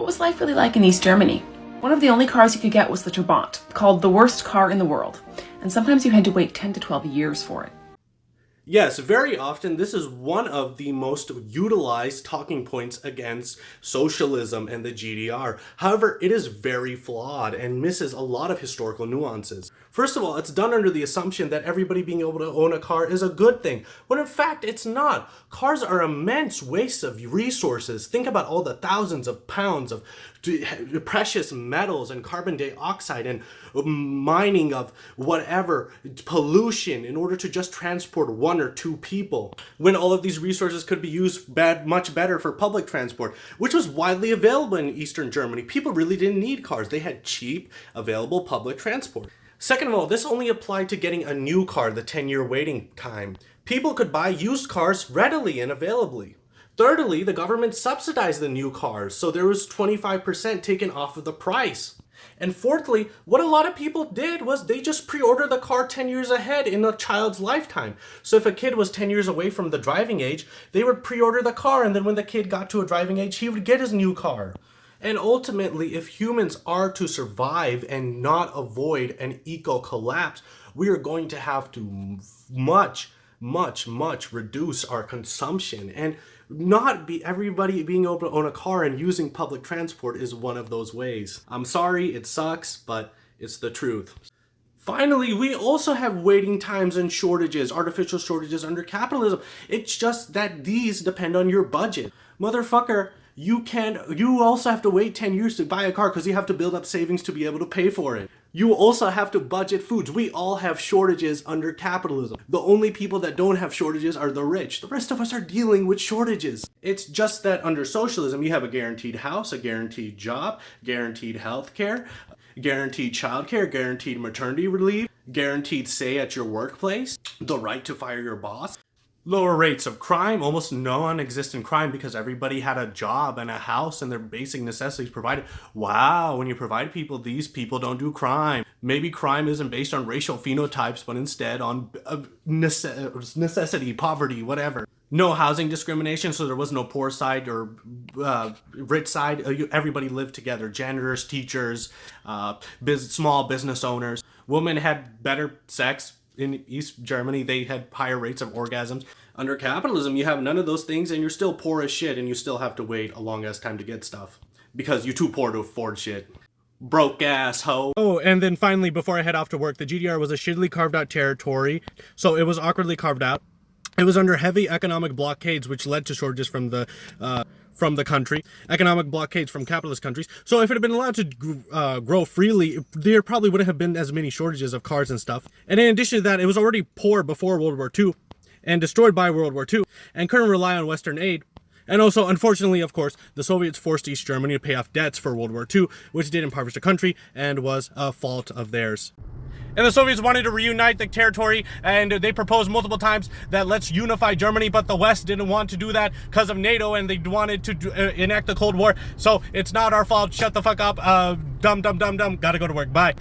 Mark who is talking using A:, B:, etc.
A: What was life really like in East Germany? One of the only cars you could get was the Trabant, called the worst car in the world, and sometimes you had to wait 10 to 12 years for it.
B: Yes, very often this is one of the most utilized talking points against socialism and the GDR. However, it is very flawed and misses a lot of historical nuances. First of all, it's done under the assumption that everybody being able to own a car is a good thing, when in fact it's not. Cars are immense wastes of resources. Think about all the thousands of pounds of precious metals and carbon dioxide and mining of whatever pollution in order to just transport one or two people, when all of these resources could be used much better for public transport, which was widely available in Eastern Germany. People really didn't need cars. They had cheap, available public transport. Second of all, this only applied to getting a new car, the 10-year waiting time. People could buy used cars readily and availably. Thirdly, the government subsidized the new cars, so there was 25% taken off of the price. And fourthly, what a lot of people did was they just pre-ordered the car 10 years ahead in a child's lifetime. So if a kid was 10 years away from the driving age, they would pre-order the car, and then when the kid got to a driving age, he would get his new car. And ultimately, if humans are to survive and not avoid an eco-collapse, we are going to have to much reduce our consumption, and not be everybody being able to own a car and using public transport is one of those ways. I'm sorry, it sucks, but it's the truth. Finally, we also have waiting times and shortages, artificial shortages under capitalism. It's just that these depend on your budget. Motherfucker, you also have to wait 10 years to buy a car because you have to build up savings to be able to pay for it. You also have to budget foods. We all have shortages under capitalism. The only people that don't have shortages are the rich. The rest of us are dealing with shortages. It's just that under socialism, you have a guaranteed house, a guaranteed job, guaranteed health care, guaranteed childcare, guaranteed maternity leave, guaranteed say at your workplace, the right to fire your boss. Lower rates of crime, almost non-existent crime because everybody had a job and a house and their basic necessities provided. Wow, when you provide people, these people don't do crime. Maybe crime isn't based on racial phenotypes, but instead on necessity, poverty, whatever. No housing discrimination, so there was no poor side or rich side. Everybody lived together. Janitors, teachers, small business owners. Women had better sex. In East Germany, they had higher rates of orgasms. Under capitalism, you have none of those things and you're still poor as shit, and you still have to wait a long ass time to get stuff because you're too poor to afford shit. Broke ass hoe. Oh, and then finally, before I head off to work, the GDR was a shittily carved out territory, so it was awkwardly carved out. It was under heavy economic blockades, which led to shortages from the country, economic blockades from capitalist countries. So if it had been allowed to grow freely, there probably wouldn't have been as many shortages of cars and stuff. And in addition to that, it was already poor before World War II and destroyed by World War II and couldn't rely on Western aid. And also, unfortunately, of course, the Soviets forced East Germany to pay off debts for World War II, which did impoverish the country and was a fault of theirs. And the Soviets wanted to reunite the territory, and they proposed multiple times that let's unify Germany, but the West didn't want to do that because of NATO, and they wanted to enact the Cold War. So it's not our fault. Shut the fuck up. Dumb. Gotta go to work. Bye.